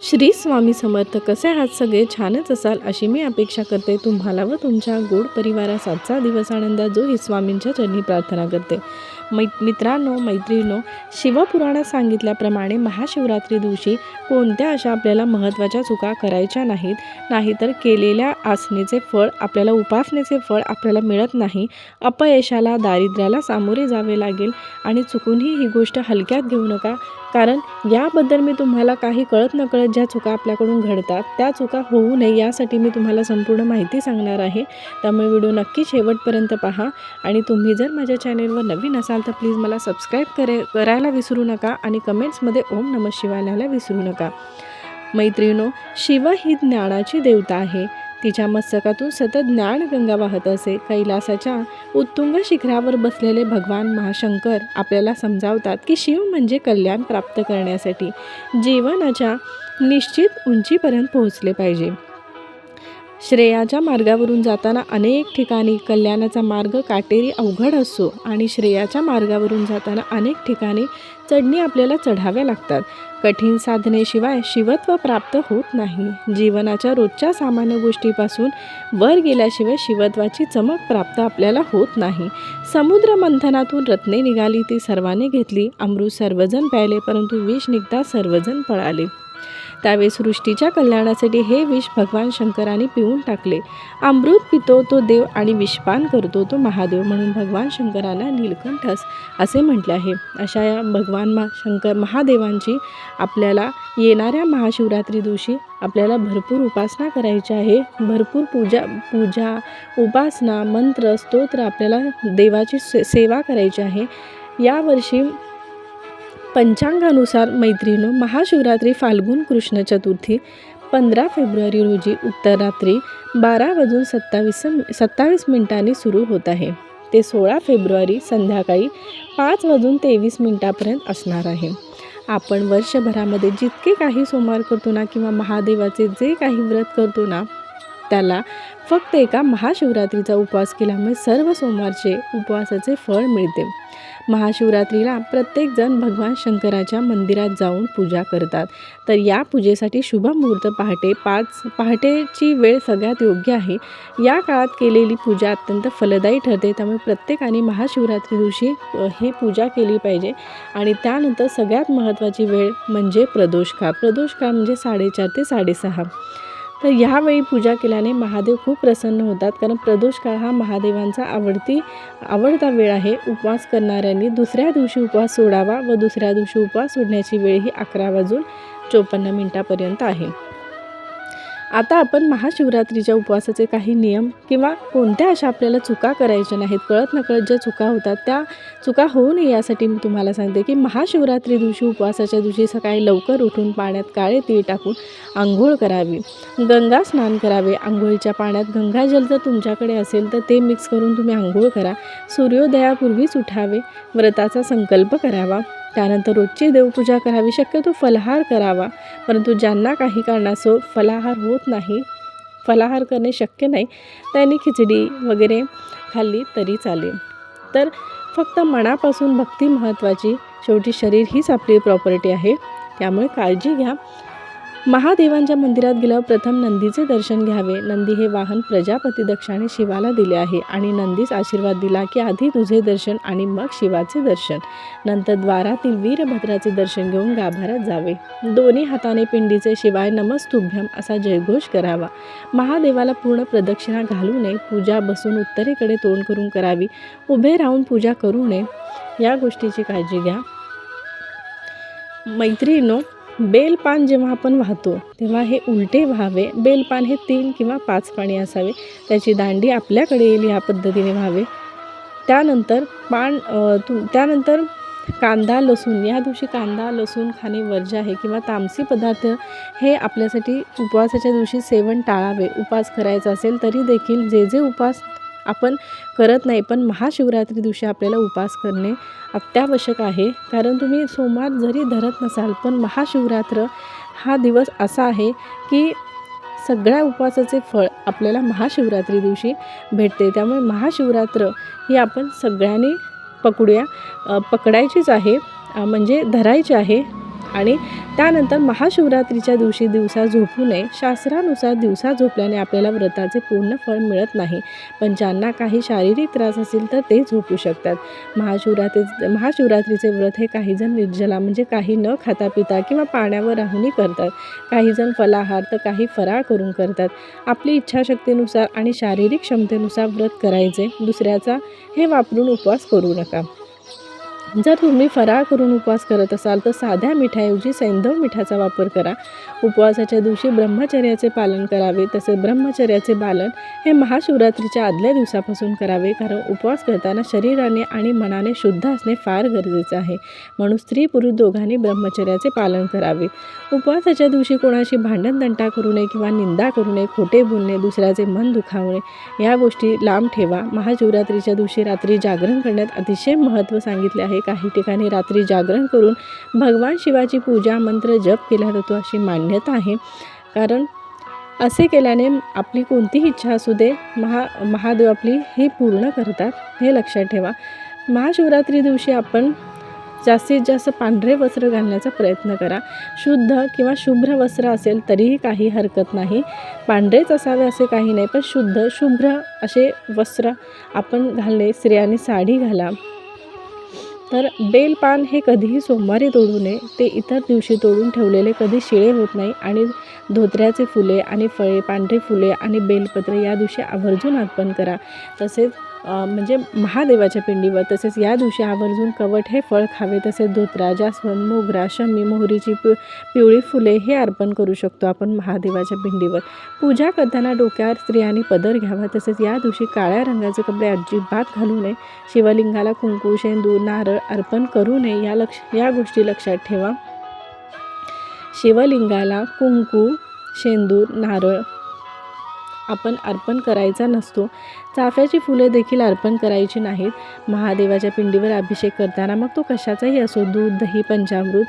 श्री स्वामी समर्थ. कसे आहात सगळे? छानच असाल अशी मी अपेक्षा करते. तुम्हाला व तुमच्या गोड परिवारास आजचा दिवस आनंदात जो ही स्वामींच्या चरणी प्रार्थना करते. मित्रांनो, मैत्रिणींनो, शिवपुराणात सांगितल्याप्रमाणे महाशिवरात्री दिवशी कोणत्या अशा आपल्याला महत्त्वाच्या चुका करायच्या नाहीत. नाहीतर केलेल्या आसनेचे फळ, आपल्याला उपासनेचे फळ आपल्याला मिळत नाही. अपयशाला, दारिद्र्याला सामोरे जावे लागेल. आणि चुकूनही ही गोष्ट हलक्यात घेऊ नका, कारण याबद्दल मी तुम्हाला काही कळत नकळत ज्या चुका आपल्याकडून घडतात त्या चुका होऊ नये यासाठी मी तुम्हाला संपूर्ण माहिती सांगणार आहे. त्यामुळे व्हिडिओ नक्की शेवटपर्यंत पहा. आणि तुम्ही जर माझ्या चॅनेलवर नवीन असाल तर प्लीज मला सबस्क्राईब करायला विसरू नका आणि कमेंट्समध्ये ओम नमः शिवाय लिहायला विसरू नका. मैत्रिणो, शिव ही ज्ञानाची देवता आहे. तिच्या मस्तकातून सतत ज्ञानगंगा वाहत असे. कैलासाच्या उत्तुंग शिखरावर बसलेले भगवान महाशंकर आपल्याला समजावतात की शिव म्हणजे कल्याण प्राप्त करण्यासाठी जीवनाच्या निश्चित उंचीपर्यंत पोहोचले पाहिजे. श्रेयाच्या मार्गावरून जाताना अनेक ठिकाणी कल्याणाचा मार्ग काटेरी अवघड असतो आणि श्रेयाच्या मार्गावरून जाताना अनेक ठिकाणी चढणी आपल्याला चढाव्या लागतात. कठीण साधनेशिवाय शिवत्व प्राप्त होत नाही. जीवनाच्या रोजच्या सामान्य गोष्टीपासून वर गेल्याशिवाय शिवत्वाची चमक प्राप्त आपल्याला होत नाही. समुद्र मंथनातून रत्ने निघाली, ती सर्वांनी घेतली. अमृत सर्वजण प्यायले, परंतु विष निघता सर्वजण पळाले. त्यावेळी सृष्टीच्या कल्याणासाठी हे विष भगवान शंकराने पिऊन टाकले. अमृत पितो तो देव आणि विषपान करतो तो महादेव, म्हणून भगवान शंकराला नीलकंठस असे म्हटले आहे. अशा या भगवान महादेवांची आपल्याला येणाऱ्या महाशिवरात्री दिवशी आपल्याला भरपूर उपासना करायची आहे. भरपूर पूजा उपासना, मंत्र, स्तोत्र आपल्याला देवाची सेवा करायची आहे. यावर्षी पंचांगानुसार मैत्रिणो, महाशिवरात्री फाल्गुन कृष्ण चतुर्थी 15 फेब्रुवारी रोजी उत्तररात्री 12:27 सुरू होत आहे. ते 16 फेब्रुवारी संध्याकाळी 5:23 असणार आहे. आपण वर्षभरामध्ये जितके काही सोमवार करतो ना, किंवा महादेवाचे जे काही व्रत करतो ना, त्याला फक्त एका महाशिवरात्रीचा उपवास केल्यामुळे सर्व सोमवारचे उपवासाचे फळ मिळते. महाशिवरात्रीला प्रत्येकजण भगवान शंकराच्या मंदिरात जाऊन पूजा करतात. तर या पूजेसाठी शुभ मुहूर्त पहाटेची वेळ सगळ्यात योग्य आहे. या काळात केलेली पूजा अत्यंत फलदायी ठरते. त्यामुळे प्रत्येकाने महाशिवरात्री दिवशी ही पूजा केली पाहिजे. आणि त्यानंतर सगळ्यात महत्त्वाची वेळ म्हणजे प्रदोषकाळ म्हणजे 4:30 ते 6:30. तर ह्यावेळी पूजा केल्याने महादेव खूप प्रसन्न होतात, कारण प्रदोषकाळ हा महादेवांचा आवडता वेळ आहे. उपवास करणाऱ्यांनी दुसऱ्या दिवशी उपवास सोडावा व दुसऱ्या दिवशी उपवास सोडण्याची वेळ ही 11:54 आहे. आता आपण महाशिवरात्रीच्या उपवासाचे काही नियम किंवा कोणत्या अशा आपल्याला चुका करायच्या नाहीत, कळत नकळत ज्या चुका होतात त्या चुका होऊ नये यासाठी मी तुम्हाला सांगते की महाशिवरात्री दिवशी उपवासाच्या दिवशी सकाळी लवकर उठून पाण्यात काळे तीळ टाकून आंघोळ करावी. गंगा स्नान करावे. आंघोळीच्या पाण्यात गंगाजल जर तुमच्याकडे असेल तर ते मिक्स करून तुम्ही आंघोळ करा. सूर्योदयापूर्वीच उठावे. व्रताचा संकल्प करावा. त्यानंतर रोजची देवपूजा करावी. शक्यतो फलाहार करावा, परंतु ज्यांना काही कारणास्तव फलाहार होत नाही, फलाहार करणे शक्य नाही, त्यांनी खिचडी वगैरे खाल्ली तरी चालेल. तर फक्त मनापासून भक्ती महत्त्वाची. शेवटी शरीर हीच आपली प्रॉपर्टी आहे, त्यामुळे काळजी घ्या. महादेवांच्या मंदिरात गेल्यावर प्रथम नंदीचे दर्शन घ्यावे. नंदी हे वाहन प्रजापती दक्षाने शिवाला दिले आहे आणि नंदीस आशीर्वाद दिला की आधी तुझे दर्शन आणि मग शिवाचे दर्शन. नंतर द्वारातील वीरभद्राचे दर्शन घेऊन गाभाऱ्यात जावे. दोन्ही हाताने पिंडीचे शिवाय नमस्तुभ्यम असा जयघोष करावा. महादेवाला पूर्ण प्रदक्षिणा घालू नये. पूजा बसून उत्तरेकडे तोंड करून करावी. उभे राहून पूजा करू नये. या गोष्टीची काळजी घ्या. मैत्रिणींनो, बेलपान जेव्हा आपण वाहतो तेव्हा हे उलटे व्हावे. बेलपान हे 3 किंवा 5 पाणी असावे. त्याची दांडी आपल्याकडे येईल या पद्धतीने व्हावे. त्यानंतर त्यानंतर कांदा लसूण, या दिवशी कांदा लसूण खाणे वर्ज्य आहे, किंवा तामसी पदार्थ हे आपल्यासाठी उपवासाच्या दिवशी सेवन टाळावे. उपवास करायचा असेल तरी देखील जे उपवास आपण करत नाही, पण महाशिवरात्री दिवशी आपल्याला उपवास करणे अत्यावश्यक आहे. कारण तुम्ही सोमवार जरी धरत नसाल, पण महाशिवरात्र हा दिवस असा आहे की सगळ्या उपवासाचे फळ आपल्याला महाशिवरात्री दिवशी भेटते. त्यामुळे महाशिवरात्र ही आपण सगळ्यांनी पकडायचीच आहे, म्हणजे धरायची आहे. आणि त्यानंतर महाशिवरात्रीच्या दिवशी दिवसा झोपू नये. शास्त्रानुसार दिवसा झोपल्याने आपल्याला व्रताचे पूर्ण फळ मिळत नाही, पण ज्यांना काही शारीरिक त्रास असेल तर ते झोपू शकतात. महाशिवरात्रीचे व्रत हे काहीजण निर्जला म्हणजे काही न खाता पिता किंवा पाण्यावर राहूनही करतात. काहीजण फलाहार तर काही फराळ करून करतात. आपली इच्छाशक्तीनुसार आणि शारीरिक क्षमतेनुसार व्रत करायचे. दुसऱ्याचा हे वापरून उपवास करू नका. जर तुम्ही फराळ करून उपवास करत असाल तर साध्या मिठाऐवजी सैंधव मिठाचा वापर करा. उपवासाच्या दिवशी ब्रह्मचर्याचे पालन करावे. तसेच ब्रह्मचर्याचे पालन हे महाशिवरात्रीच्या आदल्या दिवसापासून करावे, कारण उपवास करताना शरीराने आणि मनाने शुद्ध असणे फार गरजेचे आहे. म्हणून स्त्री पुरुष दोघांनी ब्रह्मचर्याचे पालन करावे. उपवासाच्या दिवशी कोणाशी भांडणतंटा करू नये किंवा निंदा करू नये, खोटे बोलणे, दुसऱ्याचे मन दुखावणे या गोष्टी लांब ठेवा. महाशिवरात्रीच्या दिवशी रात्री जागरण करण्यात अतिशय महत्त्व सांगितले आहे. काही ठिकाणी रात्री जागरण करून भगवान शिवाची पूजा मंत्र जप केला जातो अशी मान्यता आहे, कारण असे केल्याने आपली कोणतीही इच्छा असू दे महादेव आपली ही पूर्ण करतात, हे लक्षात ठेवा. महाशिवरात्री दिवशी आपण जास्तीत जास्त पांढरे वस्त्र घालण्याचा प्रयत्न करा. शुद्ध किंवा शुभ्र वस्त्र असेल तरीही काही हरकत नाही. पांढरेच असावे असे काही नाही, पण शुद्ध शुभ्र असे वस्त्र आपण घालणे. स्त्रियांनी साडी घाला. तर बेलपान हे कधीही सोमवारी तोडू नये. ते इतर दिवशी तोडून ठेवलेले कधी शिळे होत नाही. आणि धोत्र्याचे फुले आणि फळे, पांढरे फुले आणि बेलपत्र या दिवशी आवर्जून अर्पण करा. तसेच म्हणजे महादेवाच्या पिंडीवर. तसेच या दिवशी आवर्जून कवठ हे फळ खावे. तसेच धोत्रा, जास्वंद, मोगरा, शमी, मोहरीची पिवळी फुले हे अर्पण करू शकतो आपण महादेवाच्या पिंडीवर. पूजा करताना डोक्यावर स्त्रियांनी पदर घ्यावा. तसेच या दिवशी काळ्या रंगाचे कपडे अजिबात घालू नये. शिवलिंगाला कुंकू, शेंदूर, नारळ अर्पण करू नये. या गोष्टी लक्षात ठेवा. शिवलिंगाला कुंकू, शेंदूर, नारळ आपण अर्पण करायचा नसतो. चाफ्याची फुले देखील अर्पण करायची नाहीत. महादेवाच्या पिंडीवर अभिषेक करताना मग तो कशाचाही असो, दूध, दही, पंचामृत,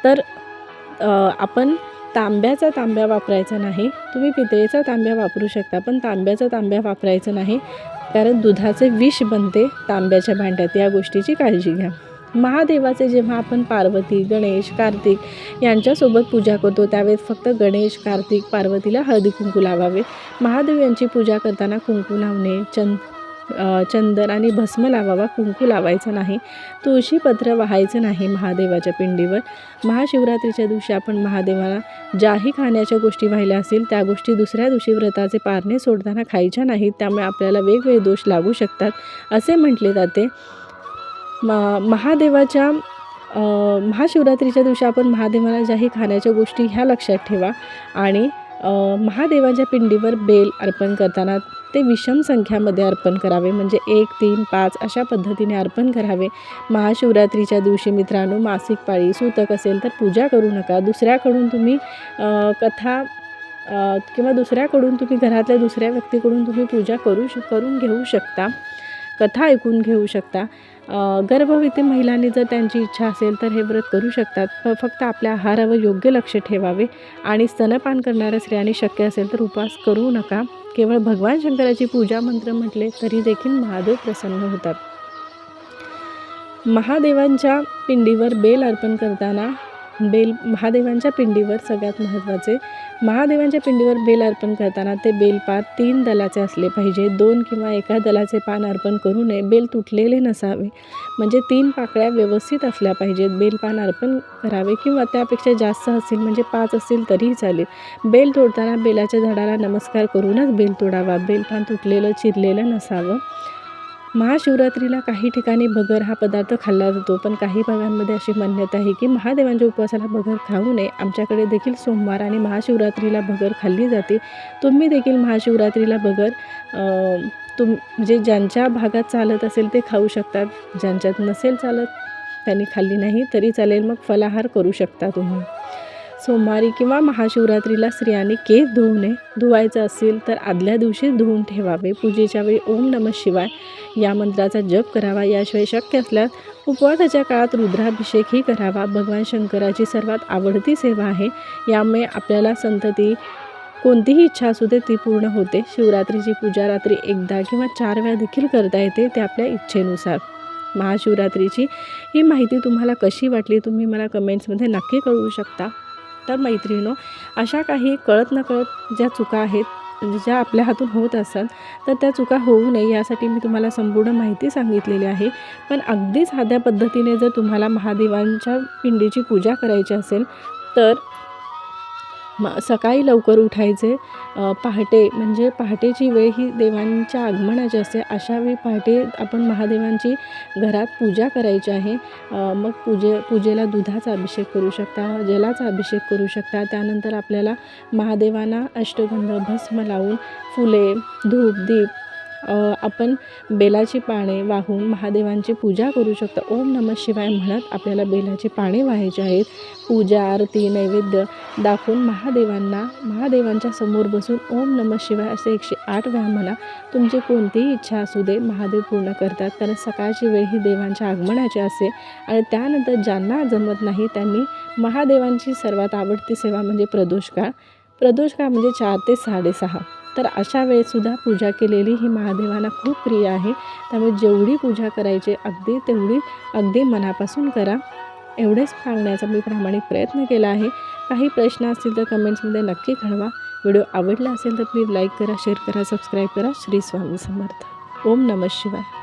तर आपण तांब्याचा तांब्या वापरायचा नाही. तुम्ही पितळेचा तांब्या वापरू शकता, पण तांब्याचा तांब्या वापरायचा नाही, कारण दुधाचे विष बनते तांब्याच्या भांड्यात. या गोष्टीची काळजी घ्या. महादेवाचे जेव्हा आपण पार्वती, गणेश, कार्तिक यांच्यासोबत पूजा करतो त्यावेळेस फक्त गणेश, कार्तिक, पार्वतीला हळदी कुंकू लावावे. महादेव यांची पूजा करताना कुंकू लावणे, चंदन आणि भस्म लावावा, कुंकू लावायचं नाही. तुळशीपत्र वाहायचं नाही महादेवाच्या पिंडीवर. महाशिवरात्रीच्या दिवशी आपण महादेवाला ज्याही खाण्याच्या गोष्टी वाहिल्या असतील त्या गोष्टी दुसऱ्या दिवशी व्रताचे पारणे सोडताना खायच्या नाहीत. त्यामुळे आपल्याला वेगवेगळे दोष लागू शकतात असे म्हटले जाते. महाशिवरात्रीच्या दिवशी आपण महादेवाला ज्याही खाण्याच्या गोष्टी ह्या लक्षात ठेवा. आणि महादेवाच्या पिंडीवर बेल अर्पण करताना ते विषम संख्यामध्ये अर्पण करावे, म्हणजे 1, 3, 5 अशा पद्धतीने अर्पण करावे. महाशिवरात्रीच्या दिवशी मित्रांनो, मासिक पाळी, सूतक असेल तर पूजा करू नका. दुसऱ्याकडून तुम्ही कथा किंवा दुसऱ्याकडून तुम्ही घरातल्या दुसऱ्या व्यक्तीकडून तुम्ही पूजा करून घेऊ शकता, कथा ऐकून घेऊ शकता. गर्भवती महिलांनी जर त्यांची इच्छा असेल तर हे व्रत करू शकतात. फक्त आपल्या आहारावर योग्य लक्ष ठेवावे. आणि स्तनपान करणाऱ्या स्त्रियांनी शक्य असेल तर उपवास करू नका. केवळ भगवान शंकराची पूजा मंत्र म्हटले तरी देखील महादेव प्रसन्न होतात. महादेवांच्या पिंडीवर बेल अर्पण करताना महादेवांच्या पिंडीवर सगळ्यात महत्त्वाचे, महादेवांच्या पिंडीवर बेल अर्पण करताना ते बेलपान 3 दलाचे असले पाहिजे. 2 किंवा एका दलाचे पान अर्पण करू नये. बेल तुटलेले नसावे, म्हणजे 3 पाकळ्या व्यवस्थित असल्या पाहिजेत. बेलपान अर्पण करावे, किंवा त्यापेक्षा जास्त असतील म्हणजे 5 असतील तरीही चालेल. बेल तोडताना बेलाच्या झाडाला नमस्कार करूनच बेल तोडावा. बेलपान तुटलेलं, चिरलेलं नसावं. महाशिवरात्रीला काही ठिकाणी भगर हा पदार्थ खाल्ला जातो, पण काही भागांमध्ये अशी मान्यता आहे की महादेवांच्या उपवासाला भगर खाऊ नये. आमच्याकडे देखील सोमवार आणि महाशिवरात्रीला भगर खाल्ली जाते. तुम्ही देखील महाशिवरात्रीला भगर म्हणजे ज्यांच्या भागात चालत असेल ते खाऊ शकतात. ज्यांच्यात नसेल चालत त्यांनी खाल्ली नाही तरी चालेल. मग फलाहार करू शकता तुम्ही. सोमवारी किंवा महाशिवरात्रीला स्त्रियांनी केस धुवू नये. धुवायचं असेल तर आदल्या दिवशी धुवून ठेवावे. पूजेच्या वेळी ओम नमः शिवाय या मंत्राचा जप करावा. याशिवाय शक्य असल्यास उपवासाच्या काळात रुद्राभिषेकही करावा. भगवान शंकराची सर्वात आवडती सेवा आहे. यामुळे आपल्याला संतती कोणतीही इच्छा असू दे ती पूर्ण होते. शिवरात्रीची पूजा रात्री एकदा किंवा 4 वेळा देखील करता येते, ते आपल्या इच्छेनुसार. महाशिवरात्रीची. ही माहिती तुम्हाला कशी वाटली तुम्ही मला कमेंट्समध्ये नक्की कळवू शकता. तर मैत्रिणींनो, अशा काही कळत नकळत ज्या चुका आहेत ज्या आपल्या हातून होत असतात तर त्या चुका होऊ नये यासाठी मी तुम्हाला संपूर्ण माहिती सांगितलेली आहे. पण अगदी साध्या पद्धतीने जर तुम्हाला महादेवांच्या पिंडीची पूजा करायची असेल तर सकाळी लवकर उठायचे. पहाटे म्हणजे पहाटेची वेळ ही देवांच्या आगमनाची असते. अशा वेळी पहाटे आपण महादेवांची घरात पूजा करायची आहे. मग पूजेला दुधाचा अभिषेक करू शकता, जलाचा अभिषेक करू शकता. त्यानंतर आपल्याला महादेवांना अष्टगंध भस्म लावून फुले, धूप, दीप आपण बेलाची पाने वाहून महादेवांची पूजा करू शकता. ओम नमः शिवाय म्हणत आपल्याला बेलाची पाने वाहायची आहेत. पूजा, आरती, नैवेद्य दाखवून महादेवांच्या समोर बसून ओम नमः शिवाय असे 108 वेळा म्हणा. तुमची कोणतीही इच्छा असू दे महादेव पूर्ण करतात. कारण सकाळची वेळ ही देवांच्या आगमनाची असते. आणि त्यानंतर ज्यांना जमत नाही त्यांनी महादेवांची सर्वात आवडती सेवा म्हणजे प्रदोष काळ म्हणजे 4 ते 6:30. तर अशा वेळेसुद्धा पूजा केलेली ही महादेवांना खूप प्रिय आहे. त्यामुळे जेवढी पूजा करायची अगदी मनापासून करा. एवढेच सांगण्याचा मी प्रामाणिक प्रयत्न केला आहे. काही प्रश्न असतील तर कमेंट्समध्ये नक्की कळवा. व्हिडिओ आवडला असेल तर प्लीज लाईक करा, शेअर करा, सबस्क्राईब करा. श्री स्वामी समर्थ. ओम नमः शिवाय.